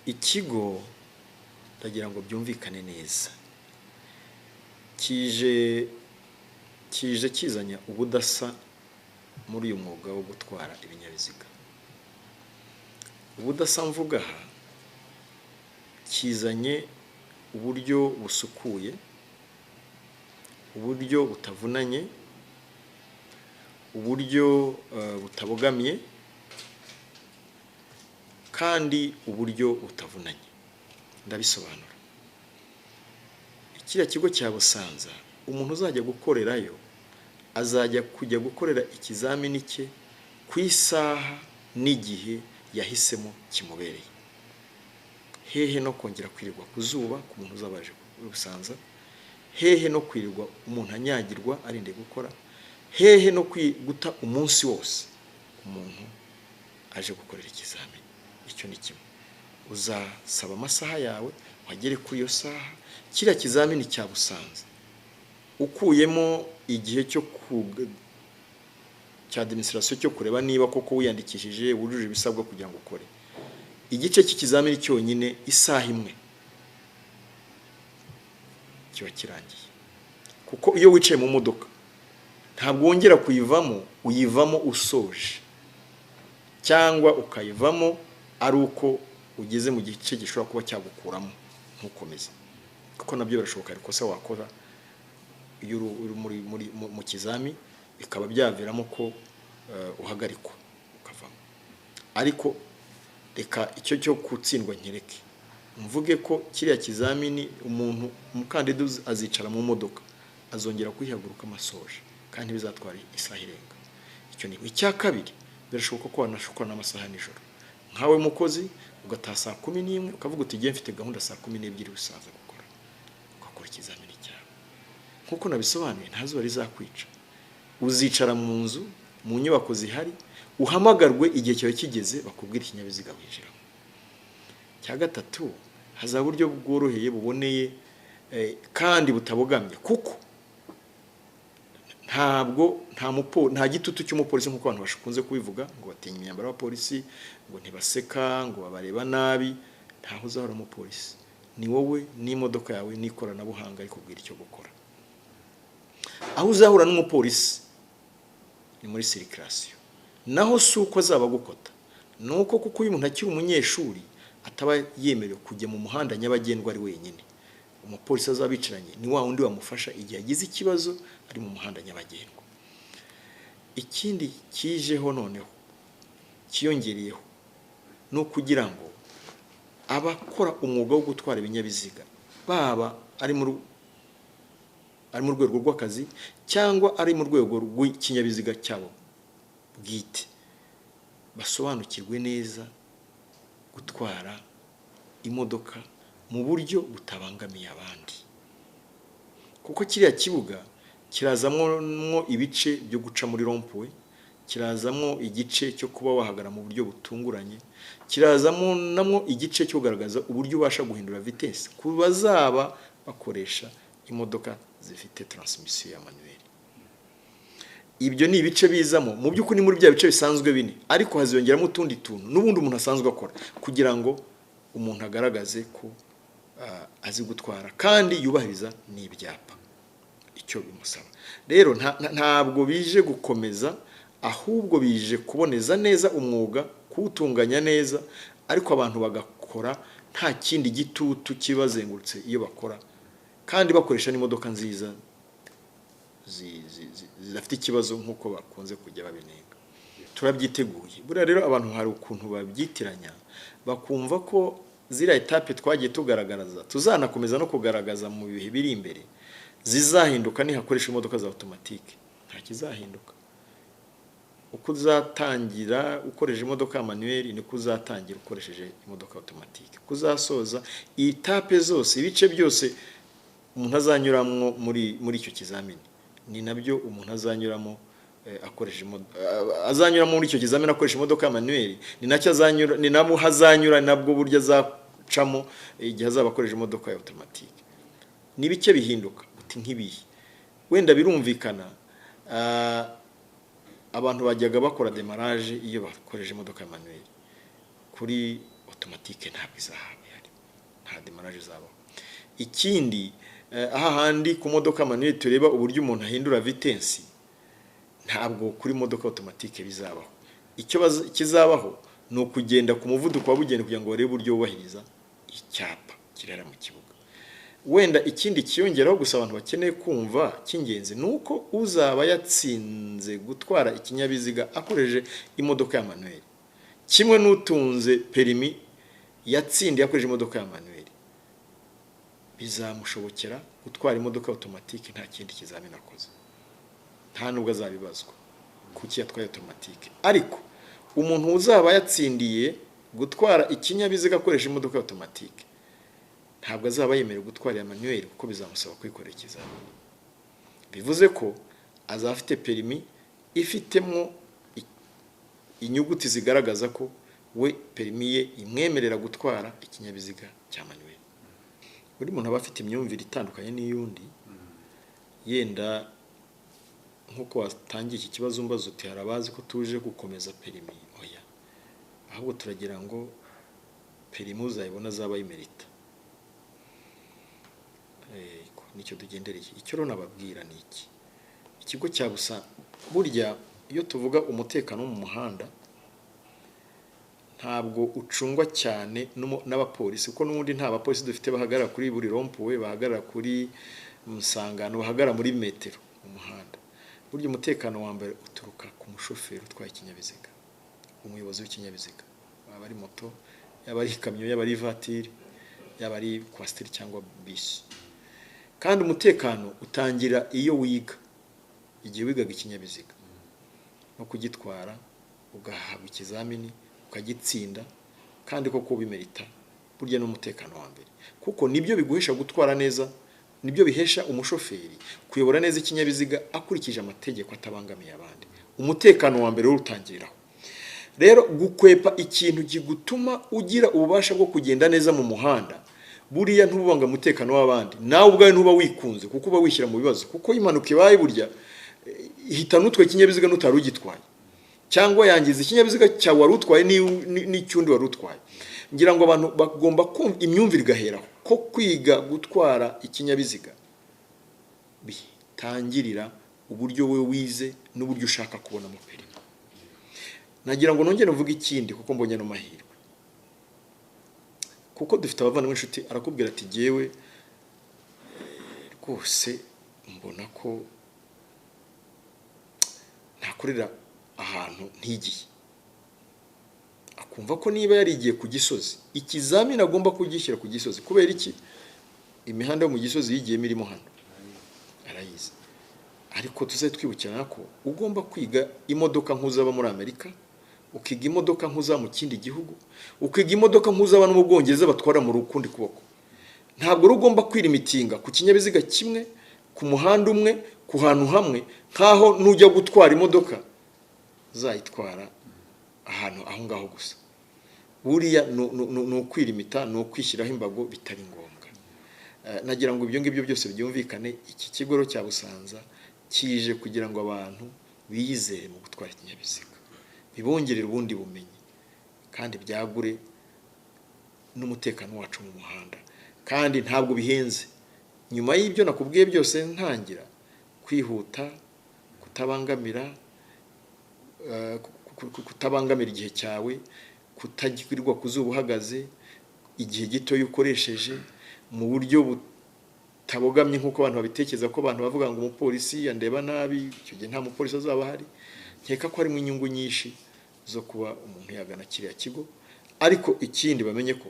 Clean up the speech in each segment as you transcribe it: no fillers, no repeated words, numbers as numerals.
ikigo ndagira ngo byumvikane neza kije kizanya ubudasa muri uyu mwuga wo gutwara ibinyabiziga. Ubudasa mvuga aha kizanye uburyo busukuye, uburyo butavunanye, uburyo butabogamye kandi uburyo butavunanye. Ndabisobanura. Kiriya kigo cya Busanza umuntu uzajya gukorerayo azajya kujya gukorera ikizamini cye ku isaha n'igihe yahisemo kimubereye. Hehe no kongera kwirirwa kuzuba ku muntu uzabaje Busanza, hehe no kwirirwa umuntu anyagirwa arinde gukora, hehe no guta umunsi wose umuntu aje gukorera ikizamini. Icyo ni kimwe. Uzasaba amasaha yawe wagere kuri iyo saha. Kiriya kizamini cya Busanza ukuyemo igihe cya administration cyo kureba niba koko wiyandikishije wujuje ibisabwa kugira ngo ukore, igice cy'ikizamini cyonyine isaha imwe kiba kirangiye. Kuko iyo wicaye mu modoka ntabwo wongera kuyivamo, uyivamo usoje cyangwa ukayivamo ari uko ugeze mu gice gishobora kuba cyagukuramo ntukomeze, kuko nabyo birashoboka. Ariko se wakora iyo uri mu kizami bikaba byaviramo ko uhagarikwa ukavamo. Ariko reka icyo cyo gutsindwa nkireke mvuge ko kiriya kizamini umuntu umukandida azicara mu modoka azongera kwihaguruka amasoje kandi bizatwara isaha irenga. Icyo ni icya kabiri. Birashoboka ko wanashukwa n'amasaha nijoro nkawe mukozi ugataha saa 11 ukavuga uti giye mfite gahunda saa 12 usaza gukora, ugakora ikizamini cyawe nkuko nabisobanuye. Ntazuba rizakwica. Uzicara mu nzu mu nyubako zihari uhamagarwe igihe cyawe kigeze bakubwira ikinyabiziga winjiramo. Cya gatatu haza buryo bworoheye buboneye kandi butabogamye, kuko nta gitutu cy'umupolisi nkuko abantu bashukunze kubivuga ngo batinya imyambaro y'abapolisi, ngo ntibaseka, ngo babareba nabi. Ntaho uzahora mu polisi. Ni wowe n'imodoka yawe n'ikoranabuhanga rikubwira icyo gukora. Aho uzahura n'umupolisi ni muri circulation. Naho suko azaba gukota nuko kuko uyu muntu akiri umunyeshuri ataba yemerewe kujya mu muhanda nyabagendwa ari wenyine. Umupolisi azabicaranye ni wa wundi wamufasha igihe agize ikibazo ari mu muhanda nyabagendwa. Ikindi kijeho noneho kiyongereyeho no kugira ngo abakora umwuga wo gutwara ibinyabiziga baba ari mu rwego rw'akazi cyangwa ari mu rwego rw'ikinyabiziga cyabo bwite basobanukirwe neza gutwara imodoka mu buryo butabangamiye abandi. Kuko kiriya kibuga kirazamwo ibice byo guca muri rompuwe, kirazamwo igice cyo kuba wahagara mu buryo butunguranye, kirazamwo namwo igice cyo kugaragaza uburyo ubasha guhindura vitesse ku bazaba bakoresha imodoka zifite transmission ya manuel. Ibyo ni ibice bizamo mu by'ukuri muri bya bice bisanzwe bine, ariko haziyongeramo utundi tuntu n'ubundi umuntu asanzwe akora kugira ngo umuntu agaragaze ko azi gutwara kandi yubahiriza n'ibyapa icyo bimusaba. Rero ntabwo bije gukomeza, ahubwo bije kuboneza neza umwuga, kuwutunganya neza, ariko abantu bagakora nta kindi gitutu kibazengurutse iyo bakora, kandi bakoresha n'imodoka nziza zidafite ikibazo nkuko bakunze kujya babinenga. Turabyiteguye. Buriya rero abantu hari ukuntu babyitiranya bakumva ko zira etape twagiye tugaragaza tuzanakomeza no kugaragaza mu bihe biri imbere zizahinduka ni hakoresha imodoka za automatique. Nta kizahinduka. Uko uzatangira ukoresheje imodoka manuel ni kuzatangira ukoresheje imodoka automatique. Kuzasoza etape zose ibice byose umuntu azanyuramo muri icyo kizamini ni nabyo umuntu azanyuramo azanyuramo muri icyo kizamini akoresha imodoka manuel, ni nacyo azanyura, ni nabo hazanyura nabwo buryo azacamo igihe azabakoresha imodoka ya automatique. Ni bike bihinduka uti nk'ibihe wenda birumvikana. Abantu bajyaga bakora demarrage iyo bakoresha imodoka manuel, kuri automatique ntabwo izahaba ihari, nta demarage zabaho. Ikindi aha handi ku modoka manuel tureba uburyo umuntu ahindura vitesse, ntabwo kuri modoka automatique bizabaho. Icyo kizabaho ni ukugenda ku muvuduko wabugende kugira ngo barebe uburyo wubahiriza icyapa kirera mu kibuga. Wenda ikindi kiyongeraho gusa abantu bakeneye kumva cy'ingenzi nuko uzaba yatsinze gutwara ikinyabiziga akoresheje imodoka ya manuel, kimwe n'utunze perimi yatsindiye akoresheje imodoka ya manuel, bizamushobokera gutwara imodoka automatique nta kindi kizamini akoze, nta nubwo azabibazwa kuki yatwaye automatique. Ariko umuntu uzaba yatsindiye gutwara ikinyabiziga akoresha imodoka automatique ntabwo azaba yemerewe gutwara ya manuel kuko bizamusaba kwikorera ikizamini. Bivuze ko azaba afite perimi ifitemo inyuguti zigaragaza ko we perimi ye imwemerera gutwara ikinyabiziga cya manuel. Buri muntu aba afite imyumvire itandukanye n'iyundi. Yenda nkuko watangiye iki kibazo mbazo uti harabazi ko tuje gukomeza perimi, oya, ahubwo turagira ngo perimi uzayibona zaba yimerita. Nicyo tugendereye. Icyo rero nababwira ni iki, ikigo cya Busanza burya iyo tuvuga umutekano mu muhanda ntabwo ucungwa cyane n'abapolisi, kuko n'ubundi nta bapolisi dufite bahagarara kuri buri rompuwe, bahagarara kuri Musangano, bahagarara muri metero mu muhanda. Burya umutekano wa mbere uturuka ku mushoferi utwaye ikinyabiziga, umuyobozi w'ikinyabiziga, yaba ari moto, yaba ari ikamyo, yaba ari ivatiri, yaba ari kwasiteri cyangwa bisi. Kandi umutekano utangira iyo wiga, igihe wigaga ikinyabiziga no kugitwara ugahabwa ikizamini ukagitsinda, kandi koko bimerita. Burya n'umutekano wa mbere, kuko nibyo biguhesha gutwara neza, nibyo bihesha umushoferi kuyobora neza ikinyabiziga akurikije amategeko atabangamiye abandi. Umutekano wa mbere urutangiriraho. Rero gukwepa ikintu kigutuma ugira ububasha bwo kugenda neza mu muhanda, buriya ntubanga umutekano w'abandi, nawe ubwawe ntuba wikunze kuko uba wishyira mu bibazo, kuko impanuka ibaye burya ihita nutwe ikinyabiziga n'utari ugitwaye, cyangwa yangiza ikinyabiziga cyawe wari utwaye n'icyundi wari utwaye. Ngira ngo abantu bagomba kumva imyumvire igaheraho ko kwiga gutwara ikinyabiziga bitangirira uburyo we wize n'uburyo ushaka kubona mu perimi. Nagira ngo nongere mvuge ikindi kuko mbonye no mahirwe, kuko dufite abavandimwe inshuti arakubwira ati jewe rwose mbona ko ntakorera ahantu ntigiye, akumva ko niba yarigiye ku Gisozi ikizamini agomba kugishyira ku Gisozi. Kubera iki? Imihanda yo mu Gisozi yigiye mirimo hano arayizi. Ariko tuze twibukirana ko ugomba kwiga imodoka nk'uzaba muri Amerika, ukiga imodoka nk'uzaba mu kindi gihugu, ukiga imodoka nk'uzaba no mu Bwongereza batwara mu rukundi kuboko. Ntabwo rugomba kwirimitinga ku kinyabiziga kimwe, ku muhanda umwe, ku hantu hamwe, nkaho nujya gutwara imodoka zayitwara ahantu aho ngaho gusa. Buriya no kwirimita, no kwishyiraho imbago bitari ngombwa. Nagira ngo ibyo ngibyo byose byumvikane. Iki kigo cya Busanza kije kugira ngo abantu biyizere mu gutwara ikinyabiziga, bibongerera ubundi bumenyi, kandi byagure n'umutekano wacu mu muhanda. Kandi ntabwo bihenze. Nyuma y'ibyo nakubwiye byose ntangira kwihuta, kutabangamira igihe cyawe, kutagirirwa kuzuba uhagaze, igihe gito yukoresheje mu buryo butabogamye nk'uko abantu babitekereza, ko abantu bavuga ngo umupolisi yandeba nabi, icyo gihe nta mupolisi azaba ahari. Nkeka ko harimo inyungu nyinshi zo kuba umuntu yagana kiriya kigo. Ariko ikindi bamenye ko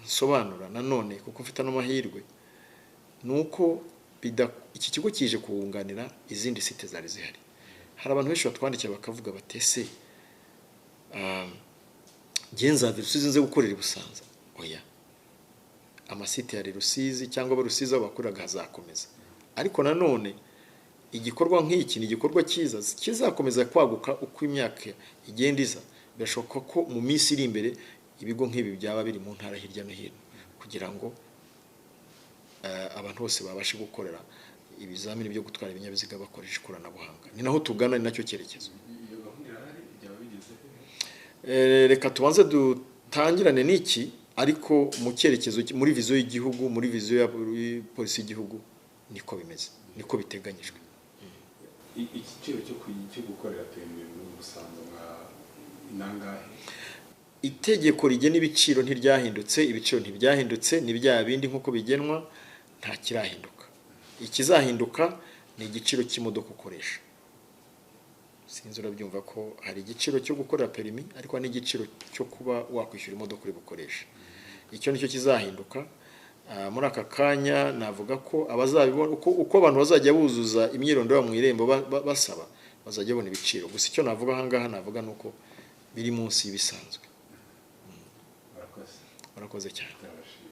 nsobanura nanone, kuko mfite n'amahirwe, nuko iki kigo kije kuwunganira izindi site zari zihari. Hari abantu benshi batwandikira bakavuga batese genza Rusizi nze gukorera Busanza. Oya, amasite ya Rusizi cyangwa abarusizi abakoraga hazakomeza. Ariko nanone igikorwa nk'iki ni igikorwa cyiza kizakomeza kwaguka uko imyaka igenda iza. Birashoboka ko mu minsi iri imbere ibigo nk'ibi byaba biri mu ntara hirya no hino, kugira ngo abantu bose babashe gukorera ibizamini byo gutwara ibinyabiziga bakoresha ikoranabuhanga. Ni naho tugana, ni nacyo cyerekezo. Reka tubanze dutangirane n'iki ariko mu cyerekezo muri viziyo y'igihugu muri viziyo ya polisi y'igihugu niko bimeze niko biteganyijwe. Igiciro cyo gukorera perimi mu Busanza mwa inangahe? Itegeko rigena ibiciro ntiryahindutse, ibiciro ntibyahindutse, ni bya bindi nkuko bigenwa, nta kirahinduka. Ikizahinduka ni igiciro cy'imodoka ukoresha. Sinzi urabyumva ko hari igiciro cyo gukorera perimi ariko n'igiciro cyo kuba wakwishyura imodoka uri bukoresha. Icyo nicyo kizahinduka. Muri aka kanya navuga ko abazabibona uko abantu bazajya buzuza imyirondoro mu irembo basaba bazajya babona ibiciro. Gusa icyo navuga ahangaha navuga nuko biri munsi y'ibisanzwe. Murakoze cyane.